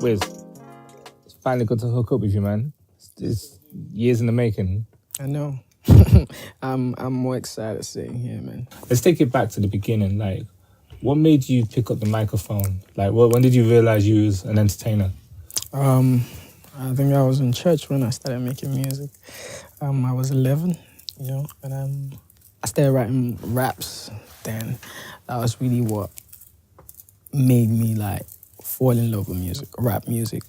Wiz, it's finally good to hook up with you, man. It's years in the making. I know. I'm more excited sitting here, man. Let's take it back to the beginning. Like, what made you pick up the microphone? Like, when did you realize you was an entertainer? I think I was in church when I started making music. I was 11, and I started writing raps then. That was really what made me like fall in love with music, rap music.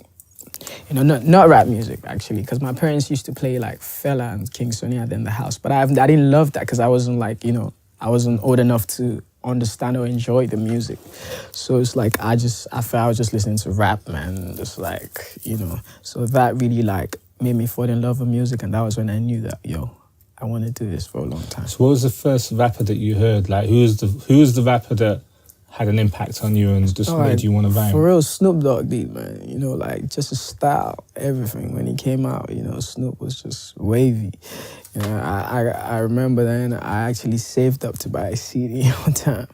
Not rap music actually, because my parents used to play like Fela and King Sonny in the house, but I didn't love that because I wasn't I wasn't old enough to understand or enjoy the music. So it's like I felt I was just listening to rap, man, just like, so that really like made me fall in love with music, and that was when I knew that, I want to do this for a long time. So what was the first rapper that you heard? Like, who was the rapper that had an impact on you and just made you want to rhyme? For real, Snoop Dogg beat, man. Like just his style, everything. When he came out, Snoop was just wavy. I remember then I actually saved up to buy a CD one time.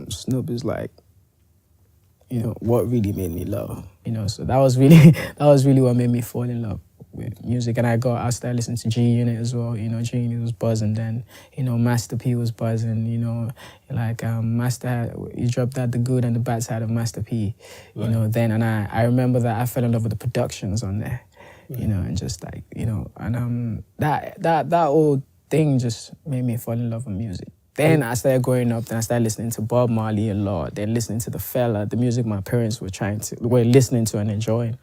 Snoop is like, what really made me love. So that was really what made me fall in love with music. And I started listening to G Unit as well. G Unit was buzzing then. Master P was buzzing. Master, he dropped that The Good and the Bad Side of Master P. Right. Then, and I remember that I fell in love with the productions on there. Right. And just like, and that whole thing just made me fall in love with music. Then I started growing up, then I started listening to Bob Marley a lot, then listening to the Fela, the music my parents were listening to and enjoying.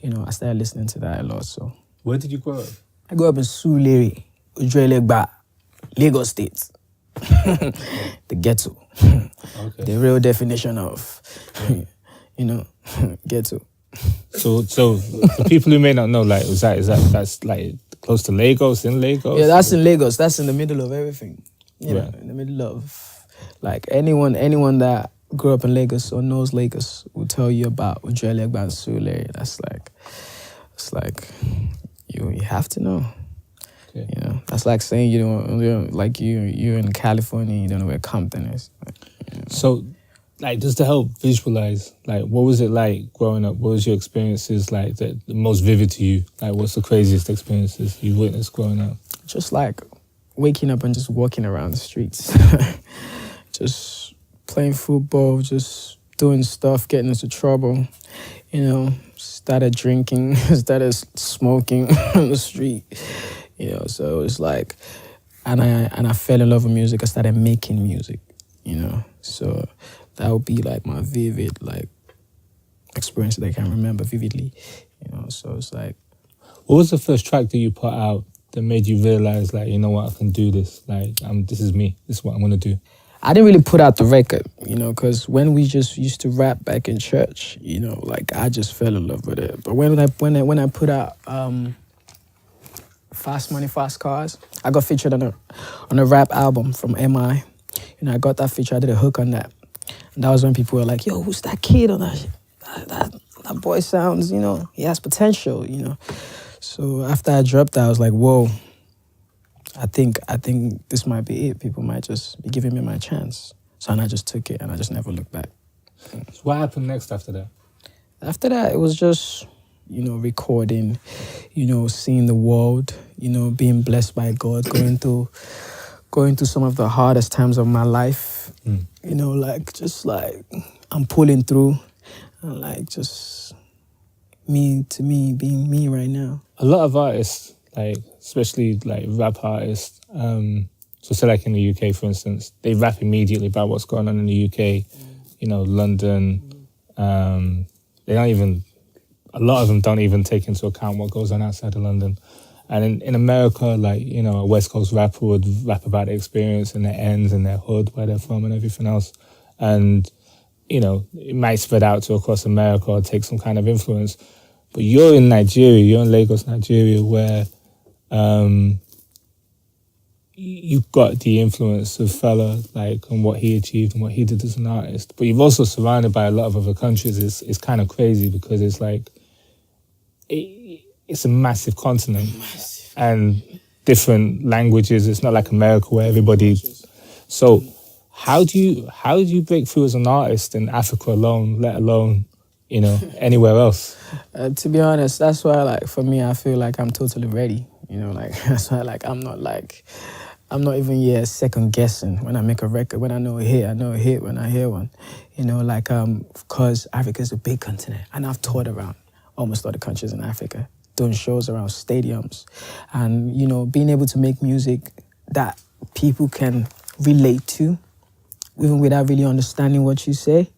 I started listening to that a lot, so. Where did you grow up? I grew up in Surulere, Hdvidz, Lagos State. The ghetto. Okay. The real definition of, ghetto. So the people who may not know, like, that's like close to Lagos, in Lagos? Yeah, that's in Lagos. That's in the middle of everything. In the middle of, like, anyone that grew up in Lagos or knows Lagos will tell you about Hdvidz and Surulere. It's like, you have to know. Okay. That's like saying you're in California, you don't know where Compton is. So, like, just to help visualize, like, what was it like growing up? What was your experiences like the most vivid to you? Like, what's the craziest experiences you witnessed growing up? Just like waking up and just walking around the streets. Just playing football, just doing stuff, getting into trouble. Started drinking, started smoking on the street. So it's like, and I fell in love with music. I started making music, So that would be like my vivid, like, experience that I can remember vividly, So it's like. What was the first track that you put out that made you realize, like, you know what, I can do this? Like, this is me. This is what I'm going to do. I didn't really put out the record, because when we just used to rap back in church, like, I just fell in love with it. But when I put out Fast Money, Fast Cars, I got featured on a rap album from MI. I got that feature. I did a hook on that. And that was when people were like, yo, who's that kid on that? That boy sounds, he has potential, So after I dropped that, I was like, whoa, I think this might be it. People might just be giving me my chance. So and I just took it and I just never looked back. So what happened next after that? After that, it was just, recording, seeing the world, being blessed by God, going through some of the hardest times of my life. I'm pulling through, and like just me being me right now. A lot of artists, like, especially like rap artists, so say like in the UK, for instance, they rap immediately about what's going on in the UK, London. A lot of them don't even take into account what goes on outside of London. And in America, like, a West Coast rapper would rap about their experience and their ends and their hood, where they're from and everything else. And, it might spread out to across America or take some kind of influence. But you're in Nigeria, you're in Lagos, Nigeria, where you've got the influence of Fela, like, and what he achieved and what he did as an artist. But you've also surrounded by a lot of other countries. It's kind of crazy because it's like, it's a massive continent and different languages. It's not like America where everybody. So how do you break through as an artist in Africa alone, let alone anywhere else? To be honest, that's why, like, for me, I feel like I'm totally ready. Like, that's why, like, I'm not even second guessing when I make a record. When I know a hit, I know a hit when I hear one. Because Africa is a big continent, and I've toured around almost all the countries in Africa, doing shows around stadiums, and being able to make music that people can relate to, even without really understanding what you say,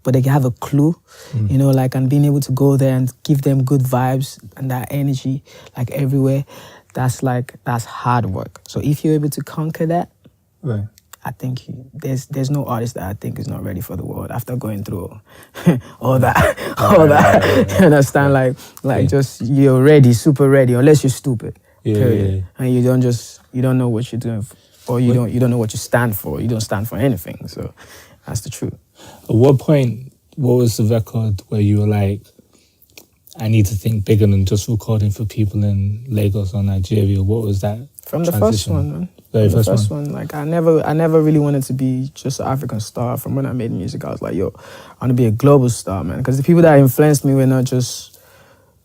but they have a clue, and being able to go there and give them good vibes and that energy, like, everywhere. That's hard work. So if you're able to conquer that, right, I think there's no artist that I think is not ready for the world after going through all that. You understand? Like just you're ready, super ready, unless you're stupid. Period. And you don't know what you're doing, or you don't know what you stand for. You don't stand for anything. So that's the truth. At what point? What was the record where you were like, I need to think bigger than just recording for people in Lagos or Nigeria? What was that? From the first one, man. Very first one. Like, I never really wanted to be just an African star. From when I made music, I was like, yo, I want to be a global star, man. Because the people that influenced me were not just,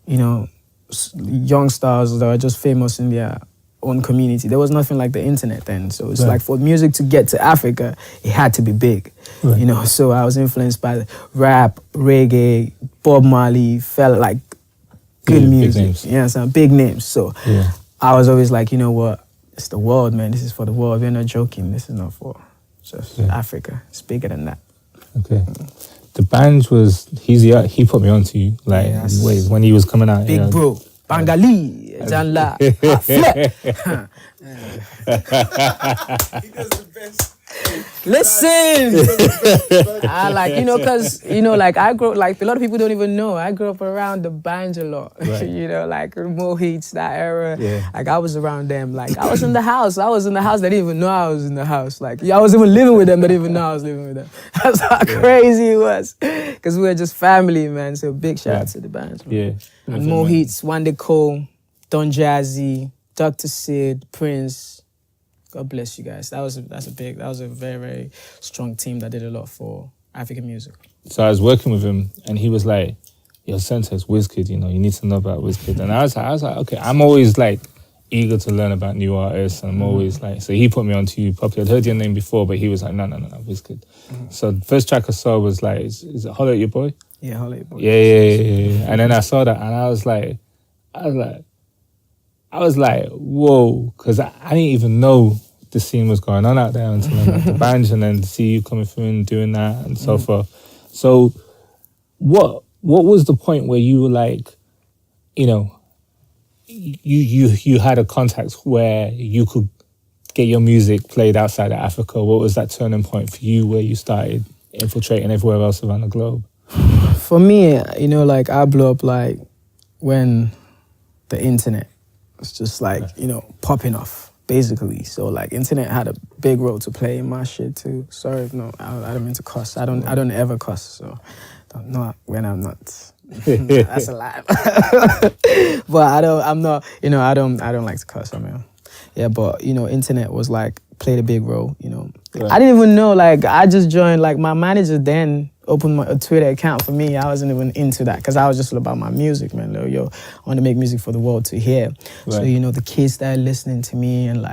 young stars that are just famous in their own community. There was nothing like the internet then. So it's like, for music to get to Africa, it had to be big. Right. So I was influenced by rap, reggae, Bob Marley, felt like good music. Big names. Yeah, some big names. So I was always like, you know what? It's the world, man. This is for the world. We're not joking. This is not for just Africa. It's bigger than that. Okay. The band was, he put me on to you, like, when he was coming out. Big bro. Bangali, Janla, He does the best. Listen, I because I grew, like, a lot of people don't even know. I grew up around the bands a lot. Right. Like Mohits, that era. Yeah. Like, I was around them. Like, I was in the house. They didn't even know I was in the house. Like, I was even living with them. They didn't even know I was living with them. That's how crazy it was. Because we were just family, man. So big shout out to the bands, man. Yeah. And Mohits, Wande Cole, Don Jazzy, Dr. Sid, Prince. God bless you guys. That was a very, very strong team that did a lot for African music. So I was working with him, and he was like, yo, Semtex, Wizkid, you need to know about Wizkid. And I was like, okay, I'm always like eager to learn about new artists, and I'm always like, so he put me on to you. Probably I'd heard your name before, but he was like, no, Wizkid. So the first track I saw was like, is it Holla at Your Boy? Yeah, Holla at Your Boy. Yeah. And then I saw that, and I was like, whoa, because I didn't even know the scene was going on out there until I met the band, and then to see you coming through and doing that and so forth. So what was the point where you were like, you had a contact where you could get your music played outside of Africa? What was that turning point for you where you started infiltrating everywhere else around the globe? For me, like, I blew up like when the internet was just like, popping off, basically. So, like, internet had a big role to play in my shit too. Sorry, no, I don't mean to cuss. I don't ever cuss. So, not when I'm not. That's a lie. But I don't like to cuss. I mean, but internet was like, played a big role. Right. I didn't even know. Like, I just joined. Like, my manager then opened a Twitter account for me. I wasn't even into that because I was just all about my music, man. Like, yo, I want to make music for the world to hear. Right. So the kids started listening to me, and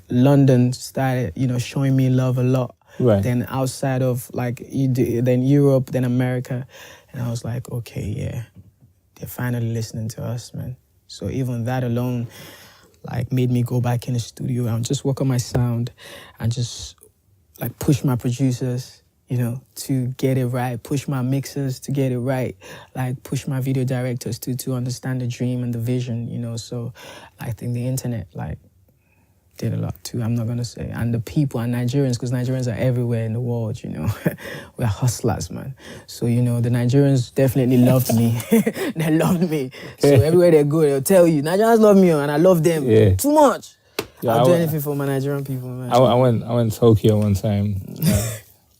London started showing me love a lot. Right. Then outside of then Europe, then America, and I was like, okay, yeah, they're finally listening to us, man. So even that alone, made me go back in the studio and just work on my sound and just push my producers, to get it right, push my mixers to get it right, push my video directors to understand the dream and the vision, So I think the internet, did a lot too, I'm not gonna say. And the people and Nigerians, because Nigerians are everywhere in the world, We're hustlers, man. So, the Nigerians definitely loved me. They loved me. So everywhere they go, they'll tell you, Nigerians love me, and I love them too much. Yeah, I'll do anything for my Nigerian people, man. I went to Tokyo one time.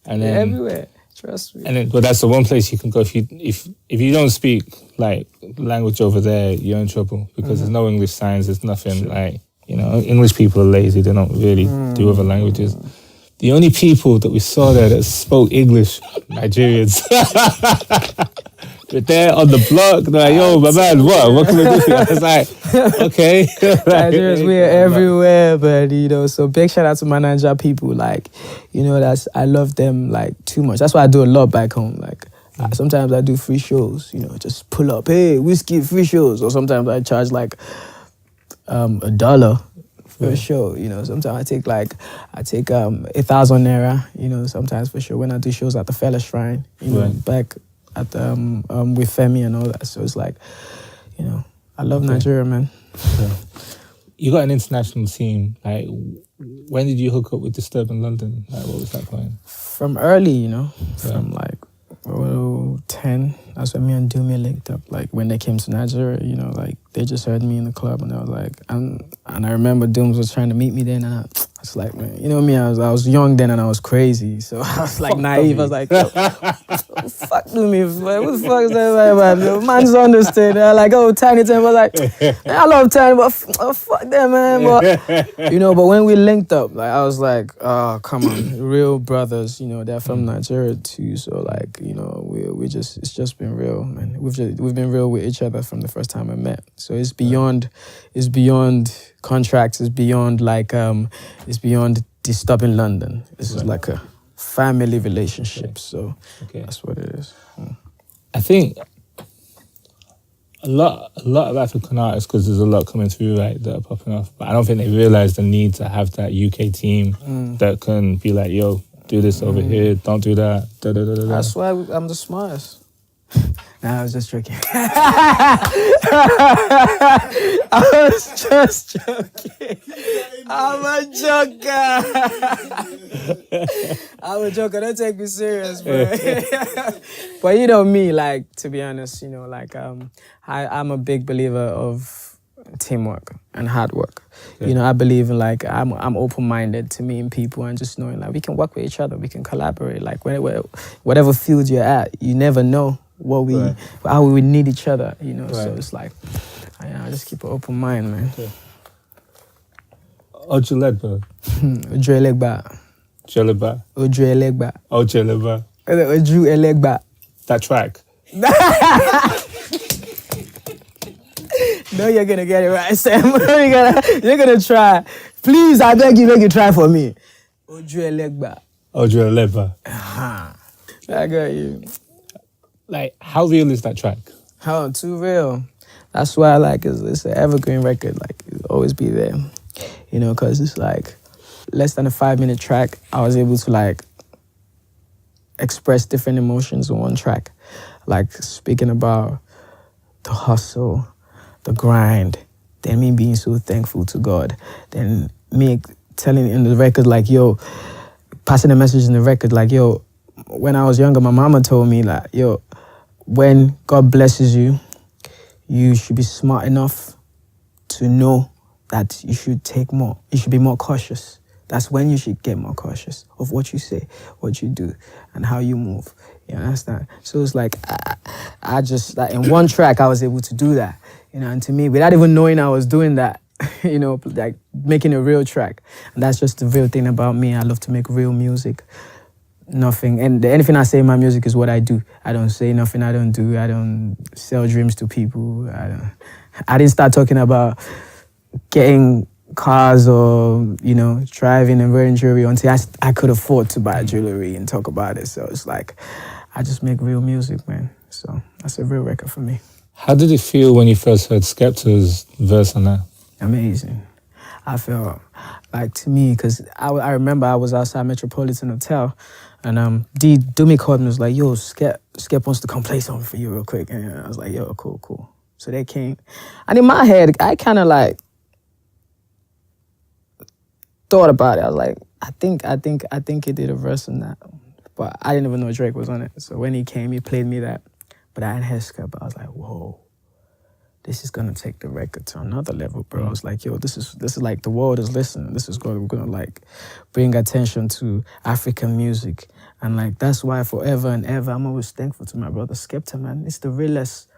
And then everywhere, trust me. And then, but that's the one place you can go if you don't speak language over there, you're in trouble because there's no English signs, there's nothing. English people are lazy, they don't really do other languages. the only people that we saw there that spoke English, Nigerians. We're there on the block. They're like, yo, my man, what can we do for you? I was like, okay. Nigerians, we are everywhere, but so big shout out to my Nigeria people. Like, I love them like too much. That's why I do a lot back home. Like, sometimes I do free shows. Just pull up, hey, Wizkid free shows, or sometimes I charge like $1 for a show. Sometimes I take 1,000 naira. Sometimes for sure when I do shows at the Fella Shrine. Back at with Femi and all that. So it's like, I love Nigeria, man. Yeah. You got an international team. Like, when did you hook up with Disturb in London? Like, what was that point? From early, from like 10. That's when me and Dumi linked up. Like when they came to Nigeria, like they just heard me in the club and I was like, and I remember Dooms was trying to meet me then, and I was like, man, me, I was young then and I was crazy, so I was like naive. I was like, fuck Doomy, what the fuck is that, man? Man's understood. Like, oh, Tiny Tim was like, I love Tiny, but fuck them, man. But but when we linked up, like I was like, oh, come on, real brothers. They're from Nigeria too, so like, it's just been real, man. We've been real with each other from the first time I met. So it's beyond contracts. It's beyond like it's beyond disturbing London. This is like a family relationship. So that's what it is. I think a lot of African artists, because there's a lot coming through, right, that are popping off. But I don't think they realize the need to have that UK team that can be like, yo, do this over here, don't do that. That's why I'm the smartest. Nah, I was just joking. I was just joking. I'm a joker. Don't take me serious, bro. But me, like, to be honest, like, I'm a big believer of teamwork and hard work. I believe in like I'm open-minded to meeting people and just knowing like we can work with each other, we can collaborate. Like whatever field you're at, you never know how we need each other. So it's like I just keep an open mind, man. Ojulegba. Ojulegba. Ojulegba. Ojulegba. Ojulegba. Ojulegba. That track. No, you're gonna get it right, Sam. You're gonna try. Please, I beg you, make you try for me. Ojulegba. Ojulegba. I got you. Like, how real is that track? How too real. That's why I like it's an evergreen record. Like, it'll always be there. Because it's like less than a 5-minute track. I was able to like express different emotions in one track. Like speaking about the hustle, the grind, then me being so thankful to God, then me telling in the record like, yo, passing the message in the record like, yo, when I was younger, my mama told me like, yo, when God blesses you, you should be smart enough to know that you should take more. You should be more cautious. That's when you should get more cautious of what you say, what you do, and how you move. You understand? So it's like, I just, like in one track, I was able to do that. And to me, without even knowing I was doing that, like making a real track. And that's just the real thing about me. I love to make real music. Nothing, and anything I say in my music is what I do. I don't say nothing I don't do. I don't sell dreams to people. I didn't start talking about getting cars or, driving and wearing jewelry until I could afford to buy jewelry and talk about it. So it's like, I just make real music, man. So that's a real record for me. How did it feel when you first heard Skepta's verse on that? Amazing. I felt like, to me, because I remember I was outside Metropolitan Hotel and Dumi called me and was like, yo, Skep wants to come play something for you real quick. And I was like, yo, cool. So they came. And in my head, I kind of like thought about it. I was like, I think he did a verse on that. But I didn't even know Drake was on it. So when he came, he played me that. But I hadn't heard Skep. I was like, whoa. This is gonna take the record to another level, bro. I was like, yo, this is like the world is listening. This is we're gonna like bring attention to African music. And like that's why forever and ever I'm always thankful to my brother Skepta, man. It's the realest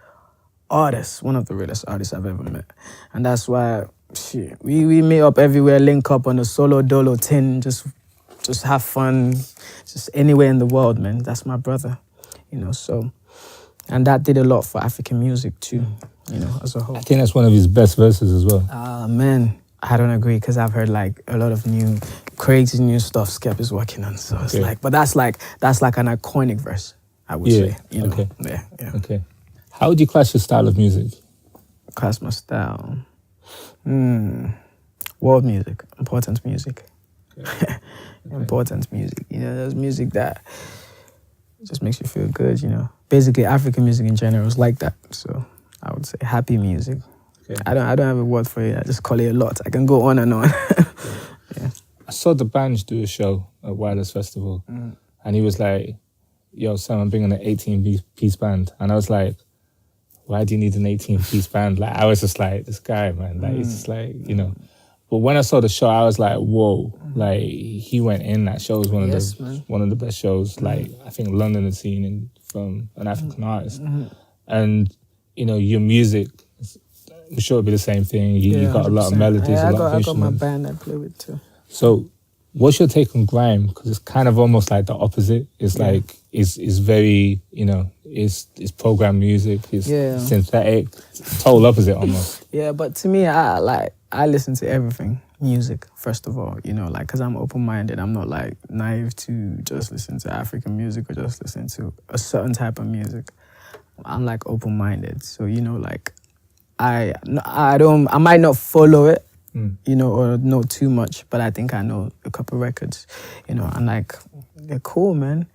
artist, one of the realest artists I've ever met. And that's why we meet up everywhere, link up on a solo dolo tin, just just have fun, just anywhere in the world, man. That's my brother, you know. So, and that did a lot for African music too, you know, as a whole. I think that's one of his best verses as well. Man, I don't agree because I've heard like a lot of new, crazy new stuff Skep is working on. So it's like, but that's like an iconic verse, I would say. You know? Okay. Yeah. Okay. How would you class your style of music? Class my style. World music, important music. Okay. Important music. You know, there's music that just makes you feel good, you know. Basically, African music in general is like that. So I would say happy music. Okay. I don't have a word for it. I just call it a lot. I can go on and on. Yeah. I saw the Banj do a show at Wireless Festival, and he was like, "Yo, Sam, I'm bringing an 18-piece band," and I was like, "Why do you need an 18-piece band?" Like, I was just like, "This guy, man, like, it's just like, you know." But when I saw the show, I was like, "Whoa!" Like, he went in. That show was one of the best shows. Like, I think London had seen from an African artist, and you know, your music. I'm sure it'll be the same thing. You got a lot of melodies, a lot of instruments. I got my band I play with too. So, what's your take on grime? Because it's kind of almost like the opposite. It's like it's very, you know, it's program music. It's synthetic. Total opposite almost. Yeah, but to me, I listen to everything music first of all. You know, like because I'm open-minded. I'm not like naive to just listen to African music or just listen to a certain type of music. I'm like open-minded. So you know, like. I might not follow it, you know, or know too much, but I think I know a couple records, you know, and like, they're cool, man.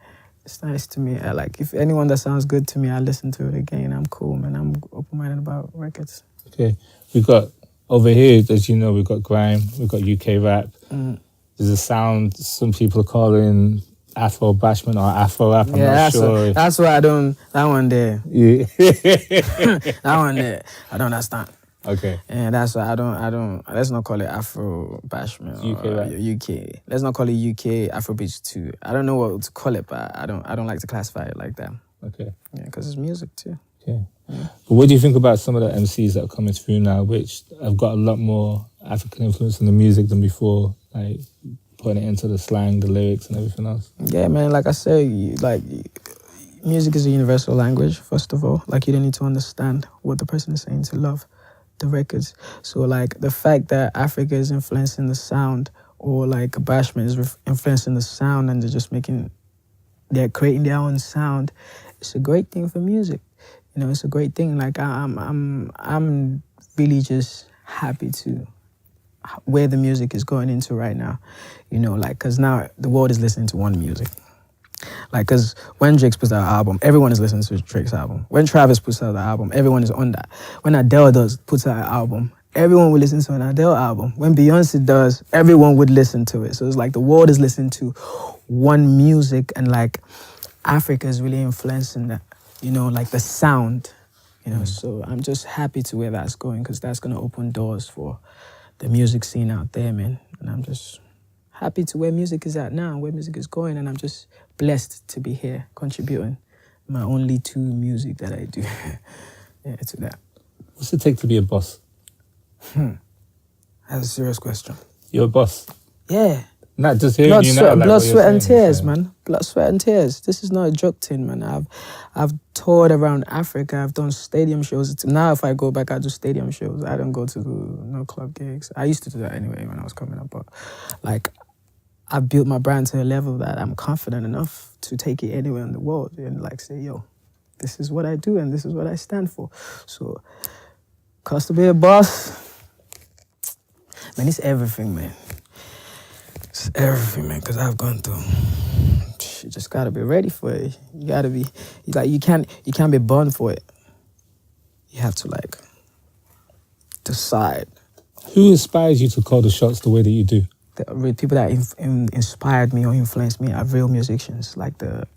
It's nice to me. Like, if anyone that sounds good to me, I listen to it again. I'm cool, man. I'm open-minded about records. Okay. We got, over here, as you know, we've got grime, we've got UK rap. There's a sound some people are calling Afro bashment or Afro rap. I'm not sure. That's why I don't. That one there. Yeah. That one there. I don't understand. Okay. And that's why I don't. Let's not call it Afro bashment. UK. Let's not call it UK Afrobeats too. I don't know what to call it, but I don't like to classify it like that. Okay. Yeah, because it's music too. Okay. Yeah. But what do you think about some of the MCs that are coming through now, which have got a lot more African influence in the music than before, like putting it into the slang, the lyrics, and everything else? Yeah, man. Like I say, like music is a universal language. First of all, like you don't need to understand what the person is saying to love the records. So like the fact that Africa is influencing the sound, or like bashment is influencing the sound, and they're creating their own sound. It's a great thing for music. You know, it's a great thing. Like I'm really just happy to where the music is going into right now. You know, like because now the world is listening to one music. Like, because when Drake puts out an album, everyone is listening to Drake's album. When Travis puts out an album, everyone is on that. When Adele puts out an album, everyone will listen to an Adele album. When Beyonce does, everyone would listen to it. So it's like the world is listening to one music, and like Africa is really influencing that, you know, like the sound, you know. So I'm just happy to where that's going, because that's going to open doors for the music scene out there, man. And I'm just happy to where music is at now, where music is going, and I'm just blessed to be here contributing my only two music that I do to that. What's it take to be a boss? That's a serious question. You're a boss? Yeah. Not just hearing you now. Blood, sweat, and tears, man. Blood, sweat, and tears. This is not a joke thing, man. I've toured around Africa. I've done stadium shows. Now, if I go back, I do stadium shows. I don't go to no club gigs. I used to do that anyway when I was coming up, but like, I've built my brand to a level that I'm confident enough to take it anywhere in the world and like say, yo, this is what I do and this is what I stand for. So, cost to be a boss, man, it's everything, man. It's everything, man, because I've gone through. You just gotta be ready for it. You gotta be, like, you can't be born for it. You have to like decide. Who inspires you to call the shots the way that you do? The people that inspired me or influenced me are real musicians, like the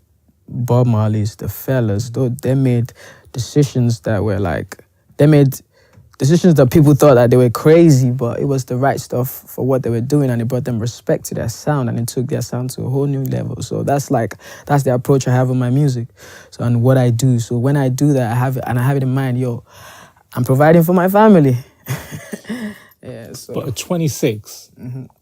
Bob Marleys, the Fellas. They made decisions that were like, they made decisions that people thought that they were crazy, but it was the right stuff for what they were doing, and it brought them respect to their sound, and it took their sound to a whole new level. So that's the approach I have with my music, so and what I do. So when I do that, I have it in mind, yo, I'm providing for my family. Yeah, so. But at 26,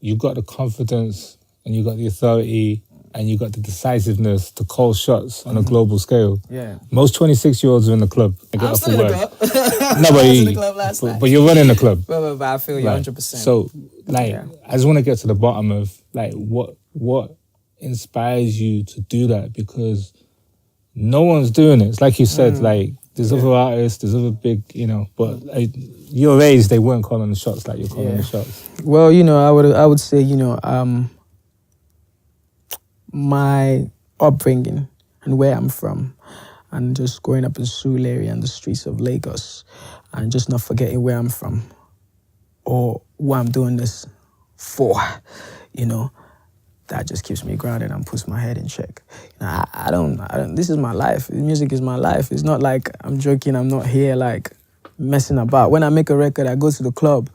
you got the confidence and you got the authority, and you got the decisiveness to call shots on a global scale. Yeah. Most 26-year-olds are in the club. They get I'm off still the in the word. club. No, I was in the club last night. but you're running the club. But I feel you Right. 100%. So, like, Yeah. I just want to get to the bottom of, like, what inspires you to do that, because no one's doing it. It's like you said, like, there's other artists, there's other big, but like, your age, they weren't calling the shots like you're calling the shots. Well, I would say, my upbringing and where I'm from, and just growing up in Surulere and the streets of Lagos, and just not forgetting where I'm from or what I'm doing this for, that just keeps me grounded and puts my head in check. I don't, this is my life. Music is my life. It's not like I'm joking. I'm not here like messing about. When I make a record, I go to the club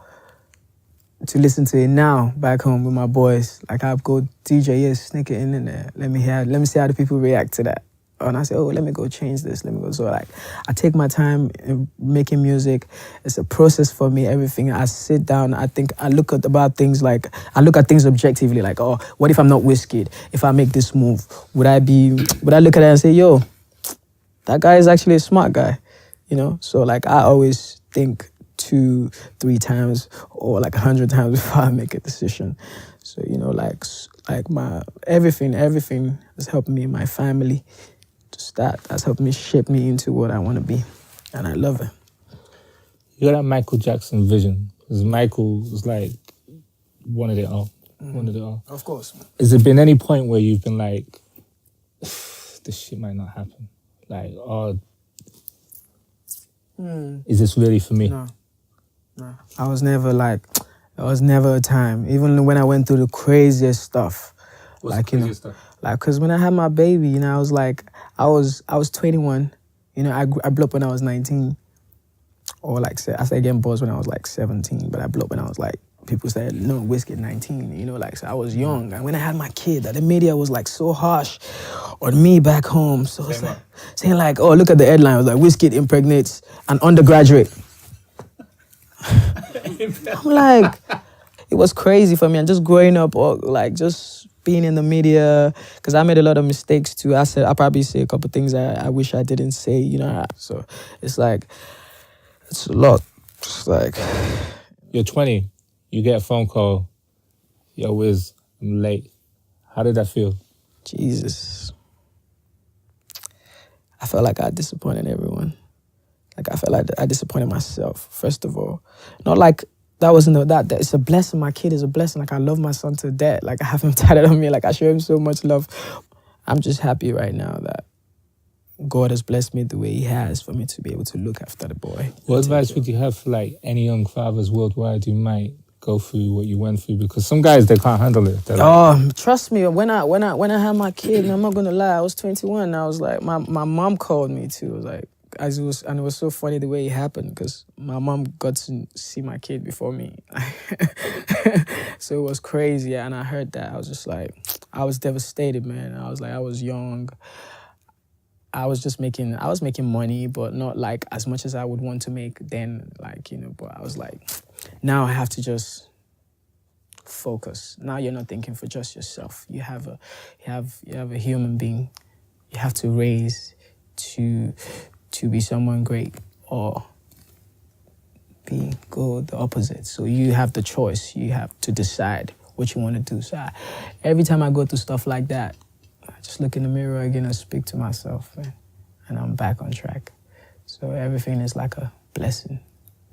to listen to it now back home with my boys. Like, I go, DJ, sneak it in there. Let me see how the people react to that. And I say, let me go change this. Let me go. So like, I take my time in making music. It's a process for me, everything. I sit down, I think, I look at things objectively, like, what if I'm not Wizkid? If I make this move, would I look at it and say, that guy is actually a smart guy, So like, I always think 2-3 times or like 100 times before I make a decision. So, like my everything has helped me, my family. Just that's helped me shape me into what I want to be. And I love it. You got that Michael Jackson vision. Because Michael was like, wanted it all. Wanted it all. Of course. Has there been any point where you've been like, this shit might not happen? Like, is this really for me? No. I was never there was never a time. Even when I went through the craziest stuff. What's the craziest stuff? Like, because when I had my baby, I was like, I was 21. I blew up when I was 19. Or like, I started getting buzzed when I was like 17, but I blew up when I was like, people said, no, Wizkid 19, so I was young. And when I had my kid, the media was like so harsh on me back home. So it's like, saying like, look at the headline. It was like, Wizkid impregnates an undergraduate. I'm like, it was crazy for me. And just growing up, or like just being in the media, because I made a lot of mistakes too. I probably say a couple things I wish I didn't say, So it's like, it's a lot. It's like, you're 20, you get a phone call, yo, Wiz, I'm late. How did that feel? Jesus. I felt like I disappointed everyone. Like, I felt like I disappointed myself, first of all. Not like that wasn't that. It's a blessing. My kid is a blessing. Like, I love my son to death. Like, I have him tatted on me. Like, I show him so much love. I'm just happy right now that God has blessed me the way He has for me to be able to look after the boy. What advice would you have for like any young fathers worldwide who might go through what you went through? Because some guys, they can't handle it. Trust me. When I had my kid, I'm not gonna lie, I was 21. I was like, my mom called me too. It was like, and it was so funny the way it happened, because my mom got to see my kid before me. So it was crazy. And I heard that. I was just like, I was devastated, man. I was like, I was young. I was making money, but not like as much as I would want to make then, but I was like, now I have to just focus. Now you're not thinking for just yourself. You have a human being you have to raise to be someone great, or go the opposite. So you have the choice. You have to decide what you want to do. So every time I go through stuff like that, I just look in the mirror again and speak to myself, man, and I'm back on track. So everything is like a blessing.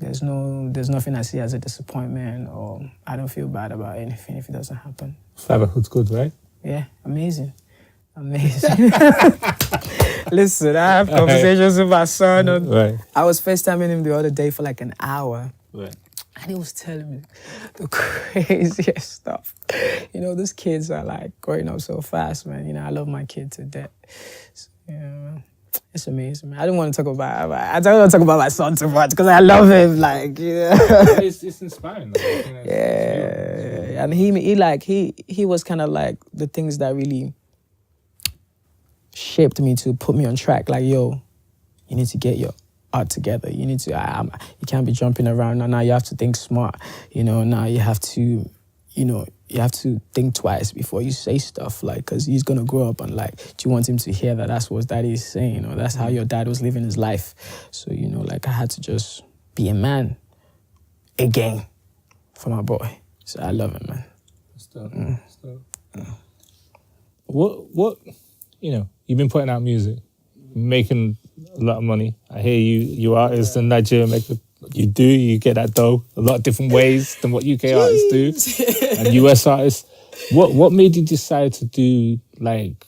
There's nothing I see as a disappointment, or I don't feel bad about anything if it doesn't happen. Fatherhood's good, right? Yeah, amazing. Listen, I have conversations with my son. Right. I was FaceTiming him the other day for like an hour. Right. And he was telling me the craziest stuff. These kids are like growing up so fast, man. I love my kid to death. So, it's amazing, man. I don't want to talk about my son too much because I love him. Like, It's inspiring. Yeah. And he was kind of like the things that really shaped me to put me on track. Like, yo, you need to get your art together. You need to. You can't be jumping around now. You have to think smart. Now you have to. You you have to think twice before you say stuff, like, because he's gonna grow up and like, do you want him to hear that that's what daddy is saying, or that's how your dad was living his life? So, you know, like, I had to just be a man again for my boy. So I love him, man. What, you know, you've been putting out music, making a lot of money. I hear you artists in Nigeria you get that dough a lot of different ways than what UK artists do, and US artists. What made you decide to do, like,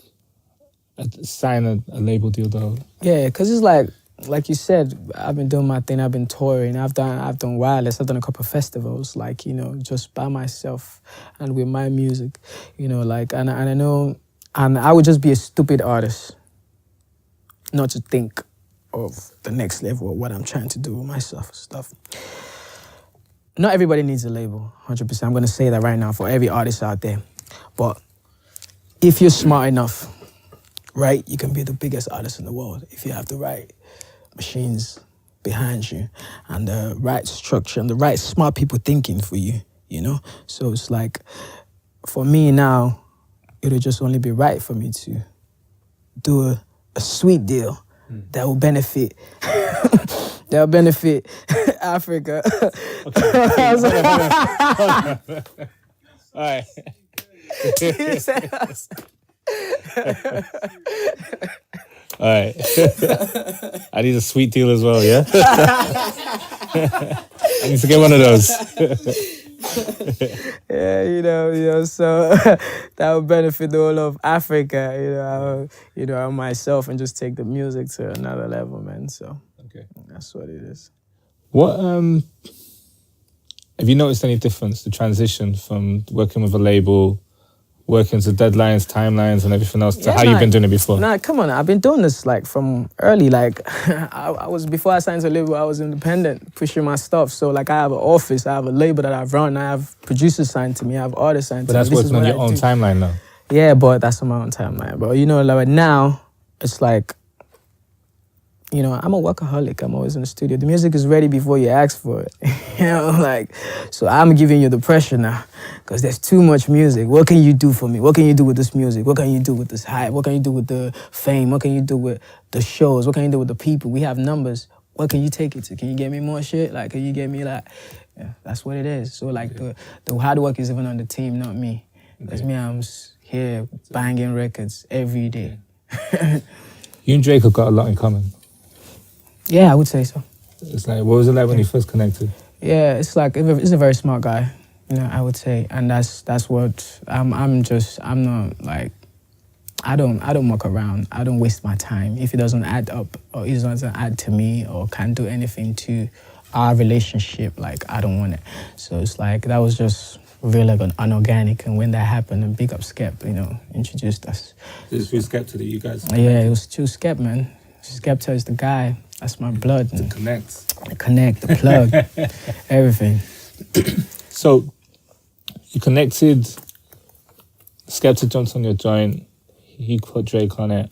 sign a label deal though? Yeah, because it's like you said, I've been doing my thing. I've been touring. I've done wireless. I've done a couple of festivals, like, you know, just by myself and with my music, you know, like, and I know, and I would just be a stupid artist not to think of the next level of what I'm trying to do with myself and stuff. Not everybody needs a label, 100%. I'm going to say that right now for every artist out there. But if you're smart enough, right, you can be the biggest artist in the world if you have the right machines behind you and the right structure and the right smart people thinking for you, you know? So it's like, for me now, it'll just only be right for me to do a sweet deal that will benefit Africa. All right. All right. I need a sweet deal as well, yeah? I need to get one of those. Yeah, you know, so that would benefit the whole of Africa, you know, myself, and just take the music to another level, man. So okay, that's what it is. What have you noticed any difference, the transition from working with a label, working to deadlines, timelines, and everything else, to how you've been doing it before? Nah, come on, I've been doing this like from early. Like I was, before I signed to a label, I was independent, pushing my stuff. So like, I have an office, I have a label that I've run, I have producers signed to me, I have artists signed to me. But that's working on your own timeline now. Yeah, but that's on my own timeline. But you know, like now, it's like, you know, I'm a workaholic. I'm always in the studio. The music is ready before you ask for it. You know, like, so I'm giving you the pressure now because there's too much music. What can you do for me? What can you do with this music? What can you do with this hype? What can you do with the fame? What can you do with the shows? What can you do with the people? We have numbers. What can you take it to? Can you get me more shit? Like, can you get me like, yeah, that's what it is. So like, the hard work is even on the team, not me. Because me, I'm here banging records every day. You and Drake have got a lot in common. Yeah, I would say so. It's like, what was it like when you first connected? Yeah, it's like, he's a very smart guy, you know, I would say. And that's what, I'm not like, I don't muck around. I don't waste my time. If it doesn't add up or it doesn't add to me or can't do anything to our relationship, like, I don't want it. So it's like, that was just really like unorganic. And when that happened, and big up Skep, you know, introduced us. This is through Skepta that you guys... Yeah, it was through Skep, man. Skepta is the guy. That's my blood. To connect. The connect, the plug, everything. So, you connected, Skepta jumped on your joint, he put Drake on it,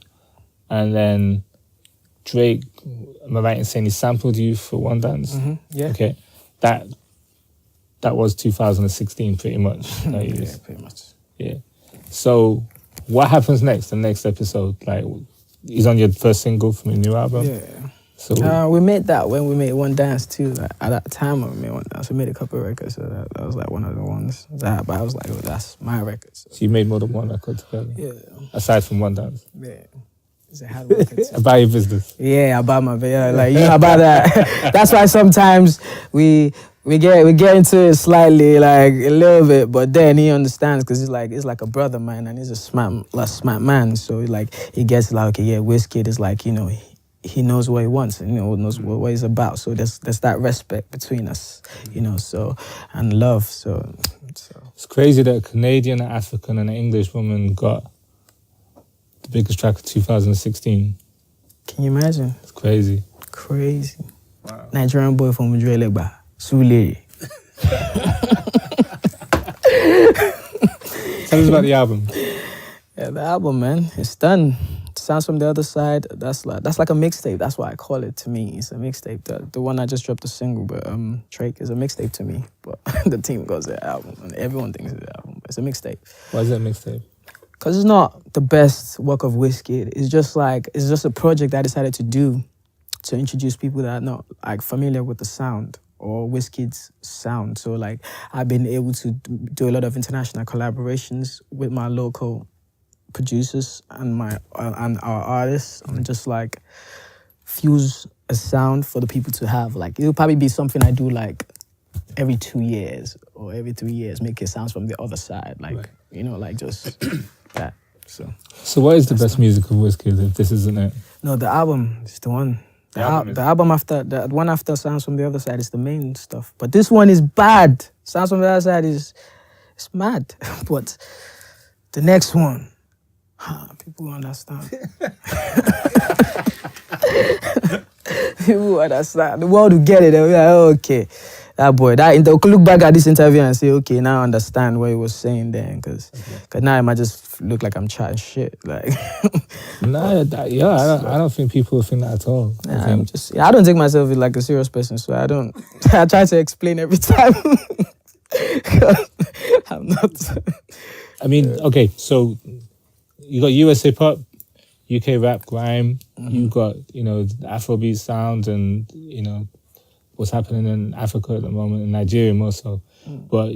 and then Drake, am I right in saying he sampled you for One Dance? Mm-hmm, yeah. Okay. That was 2016 pretty much. Yeah, pretty much. Yeah. So, what happens next, the next episode? Like, he's on your first single from your new album? Yeah. So we made that when we made One Dance too. Like, at that time when we made One Dance, we made a couple of records. So that was like one of the ones. But I was like, well, that's my record. So you made more than one record together? Yeah. Aside from One Dance? Yeah. It's a hard record. About your business? Yeah, about my yeah, like, you know, about that. That's why sometimes we get into it slightly, like a little bit, but then he understands because it's like a brother, man, and he's a smart man. So like, he gets like, okay, yeah, Wizkid is like, you know, he knows what he wants and, you know, knows what he's about. So there's that respect between us, you know, so, and love, so. It's crazy that a Canadian, an African, and an English woman got the biggest track of 2016. Can you imagine? It's crazy. Crazy. Wow. Nigerian boy from Legba, Sule. Tell us about the album. Yeah, the album, man, it's done. Sounds from the Other Side. That's like a mixtape. That's why I call it. To me, it's a mixtape. The one I just dropped, the single, but Drake is a mixtape to me. But the team goes the album, and everyone thinks it's the album. But It's a mixtape. Why is it a mixtape? Because it's not the best work of Wizkid. It's just a project I decided to do to introduce people that are not like familiar with the sound or Wizkid's sound. So like I've been able to do a lot of international collaborations with my local producers and and our artists, and just like fuse a sound for the people to have. Like it'll probably be something I do like every 2 years or every 3 years, make it sounds from the other side. Like, Right. you know, like just that. So what is the best music of Wizkid if this isn't it? No, the album is the one. The album after, the one after Sounds from the Other Side is the main stuff. But this one is bad. Sounds from the Other Side it's mad. But the next one, people understand. People understand. The world will get it. They'll be like, oh, okay. That boy, they'll look back at this interview and say, okay, now I understand what he was saying then. Because now it might just look like I'm chatting shit. Like, I don't think people will think that at all. I don't take myself like a serious person, so I don't. I try to explain every time. I'm not. I mean, okay, so you got USA pop, UK rap, grime. You got, you know, the Afrobeat sound, and you know what's happening in Africa at the moment, in Nigeria more so. But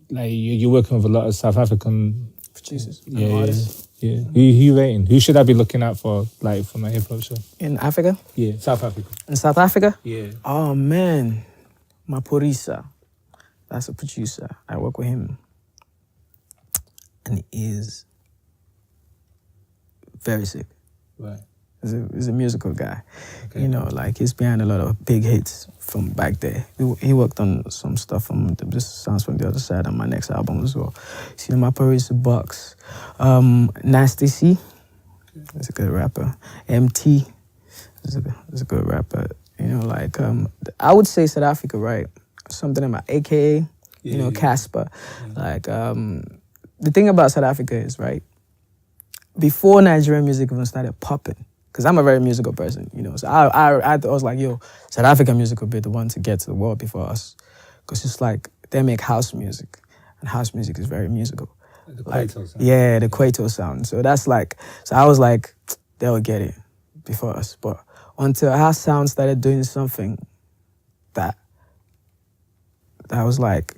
like you're working with a lot of South African producers, artists. Yeah. Who you rating? Who should I be looking out for, like, for my hip hop show? In Africa? Yeah, South Africa. In South Africa? Yeah. Oh man, Maporisa. That's a producer. I work with him, and he is very sick. Right. He's a musical guy. Okay. You know, like he's behind a lot of big hits from back there. He worked on some stuff from this Sounds from the Other Side on my next album as well. See, Maporisa Box. Nasty C. He's a good rapper. MT. He's a good rapper. You know, like I would say South Africa, right? Something about AKA, you know, Casper. Like the thing about South Africa is, right, before Nigerian music even started popping, because I'm a very musical person, you know, so I was like, yo, South African music would be the one to get to the world before us, because it's like they make house music, and house music is very musical. The Kwaito sound. Yeah, the Kwaito sound. So that's like, so I was like, they'll get it before us. But until our sound started doing something that was like,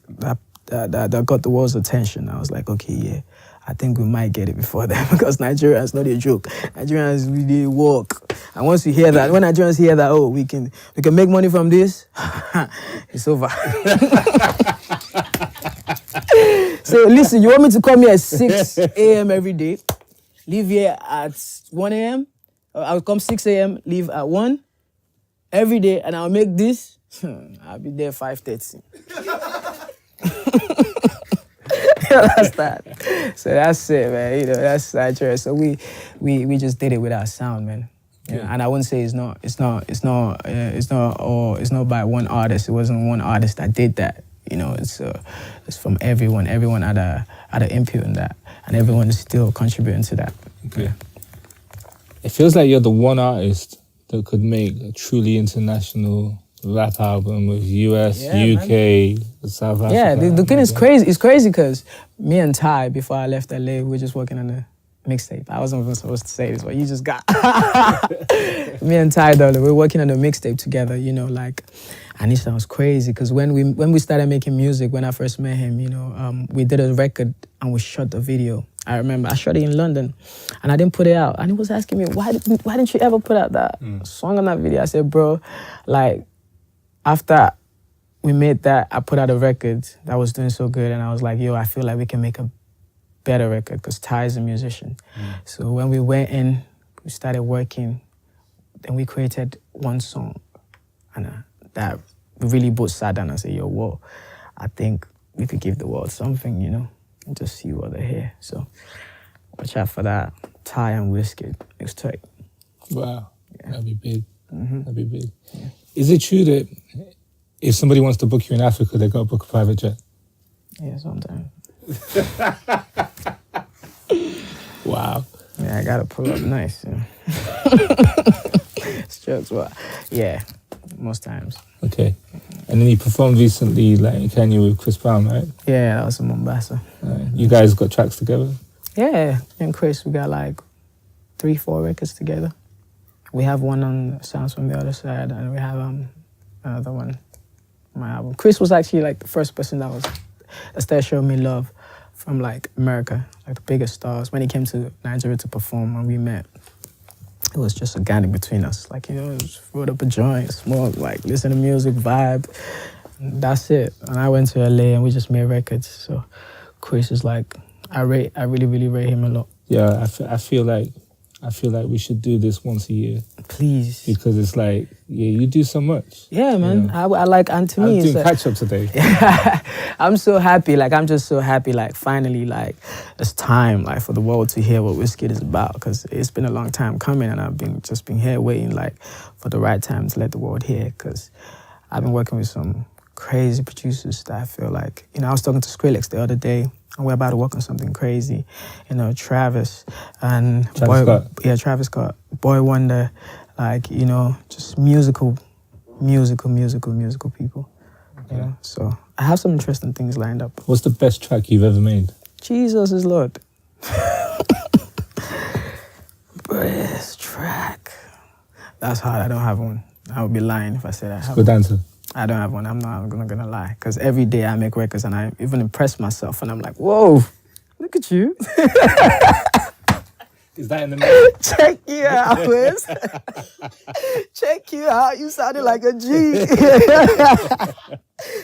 that got the world's attention, I was like, okay, yeah, I think we might get it before them, because Nigerians not a joke. Nigerians really work. And once you hear that, when Nigerians hear that, oh, we can make money from this, it's over. So listen, you want me to come here at 6 a.m. every day, leave here at 1 a.m.? I'll come 6 a.m., leave at 1 every day, and I'll make this. I'll be there 5:30. That's that. So that's it, man. You know, that's Nigeria. So we just did it with our sound, man. Yeah. And I wouldn't say it's not by one artist. It wasn't one artist that did that. You know, it's from everyone. Everyone had an input in that, and everyone is still contributing to that. Okay. Yeah. It feels like you're the one artist that could make a truly international rap album with US, UK, man. South Africa. Yeah, the thing is crazy. It's crazy because me and Ty, before I left LA, we were just working on a mixtape. I wasn't even supposed to say this, but you just got. Me and Ty, though, we were working on a mixtape together, you know, like, and it sounds crazy because when we started making music, when I first met him, you know, we did a record and we shot the video. I remember I shot it in London and I didn't put it out. And he was asking me, why didn't you ever put out that song on that video? I said, bro, like, after we made that, I put out a record that was doing so good, and I was like, yo, I feel like we can make a better record because Ty is a musician. So when we went in, we started working, then we created one song, and that we really both sat down and said, yo, whoa, I think we could give the world something, you know, and just see what they hear. So watch out for that. Ty and Wizkid, it's tight. Wow, yeah. That'd be big. That'd be big. Yeah. Is it true that if somebody wants to book you in Africa, they got to book a private jet? Yeah, sometimes. Wow. Yeah, I got to pull up nice. Yeah. It's jokes, but yeah, most times. Okay. And then you performed recently, like in Kenya with Chris Brown, right? Yeah, that was in Mombasa. You guys got tracks together? Yeah, me and Chris, we got like 3-4 records together. We have one on Sounds from the Other Side, and we have another one on my album. Chris was actually like the first person that started showing me love from like America, like the biggest stars. When he came to Nigeria to perform, when we met, it was just organic between us. Like, just wrote up a joint, smoke, like listen to music, vibe. That's it. And I went to LA and we just made records. So Chris is like, I really, really rate him a lot. Yeah, I feel like we should do this once a year. Please. Because it's like, you do so much. Yeah, man. I like, and to me, I'm doing catch up today. I'm so happy. Like, I'm just so happy. Like, finally, like, it's time, like, for the world to hear what Wizkid is about. Because it's been a long time coming, and I've been here waiting, like, for the right time to let the world hear. Because I've been working with some crazy producers that I feel like, I was talking to Skrillex the other day, and we're about to work on something crazy. Travis and Travis Scott, Boy Wonder, like, just musical people. Okay. So I have some interesting things lined up. What's the best track you've ever made? Jesus is Lord. Best track. That's hard. I don't have one. I would be lying if I said I have. Good answer. I don't have one. I'm not gonna lie. Because every day I make records and I even impress myself and I'm like, whoa, look at you. Is that in the middle? Check you out, Wiz. Check you out. You sounded like a G.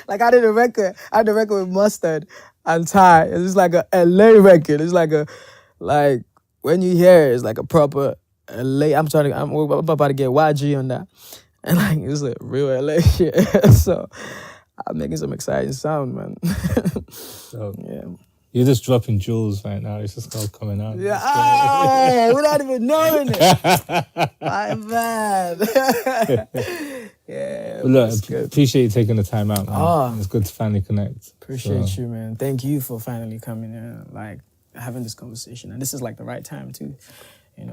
Like I did a record with Mustard and Ty. It's like a LA record. It's like when you hear it, it's like a proper LA. I'm about to get YG on that. And like it was like real LA shit. So I'm making some exciting sound, man. So yeah. You're just dropping jewels right now. It's just all coming out. Yeah. Oh, without even knowing it. My bad. Yeah. Well, look, appreciate you taking the time out, man. Oh. It's good to finally connect. Appreciate you, man. Thank you for finally coming in, like having this conversation. And this is like the right time too.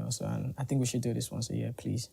So I think we should do this once a year, please.